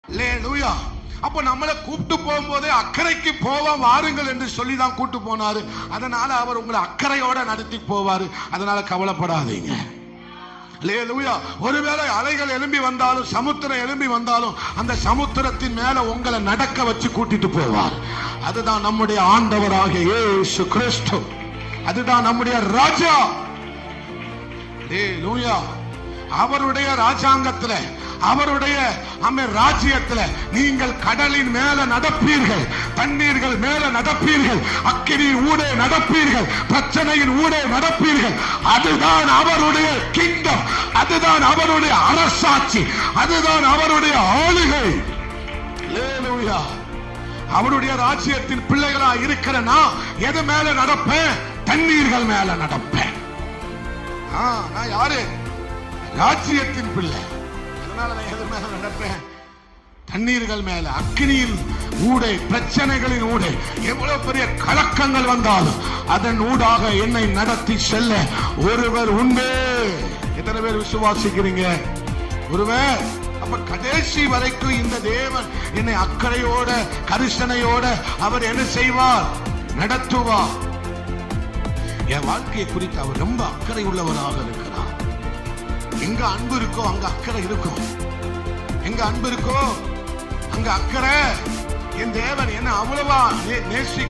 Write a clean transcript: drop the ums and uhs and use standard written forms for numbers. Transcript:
அல்லேலூயா. அப்ப நம்மளை கூப்பிட்டு போகும்போதே அக்கறைக்கு போவோம் வாருங்கள் என்று சொல்லி தான் கூட்டு போனாரு. அதனால அவர் உங்களை அக்கறையோட நடத்தி போவாரு. அதனால கவலைப்படாதீங்க. அல்லேலூயா. ஒருவேளை அலைகள் எழும்பி வந்தாலும் சமுத்திரம் எழும்பி வந்தாலும் அந்த சமுத்திரத்தின் மேல உங்களை நடக்க வச்சு கூட்டிட்டு போவார். அதுதான் நம்முடைய ஆண்டவராகிய இயேசு கிறிஸ்து. அதுதான் நம்முடைய ராஜா. அல்லேலூயா. அவருடைய ராஜாங்கத்துல அவருடைய ராஜ்யத்துல நீங்கள் கடலின் மேல நடப்பீர்கள், தண்ணீர்கள் மேல நடப்பீர்கள், அக்கினியின் ஊடே நடப்பீர்கள், பிரச்சனையின் ஊடே நடப்பீர்கள். அதுதான் அவருடைய கிங்டம், அதுதான் அவருடைய அரசாட்சி, அதுதான் அவருடைய ஆளுகை. அல்லேலூயா. அவருடைய ராஜ்யத்தின் பிள்ளைகளா இருக்கிற நான் எது மேல நடப்பேன்? தண்ணீர்கள் மேல நடப்பேன். நான் யாரு? ராஜ்யத்தின் பிள்ளை. அதனால நான் எது மேல நடப்பேன்? தண்ணீர்கள் மேல, அக்கினியின் ஊடே, பிரச்சனைகளின் ஊடே, எவ்வளவு பெரிய கலக்கங்கள் வந்தாலும் அதன் ஊடாக என்னை நடத்தி செல்ல ஒருவர் உண்டு. எத்தனை பேர் விசுவாசிக்கிறீங்க? ஒருவர். அப்ப கடைசி வரைக்கும் இந்த தேவன் என்னை அக்கறையோட கரிசனையோட அவர் என்ன செய்வார்? நடத்துவார். என் வாழ்க்கையை குறித்து அவர் ரொம்ப அக்கறை உள்ளவராக இருக்கிறார். எங்க அன்பு இருக்கோ அங்க அக்கறை இருக்கும். எங்க அன்பு இருக்கோ அங்க அக்கறை. என் தேவன் என்ன அவ்வளவா நேசி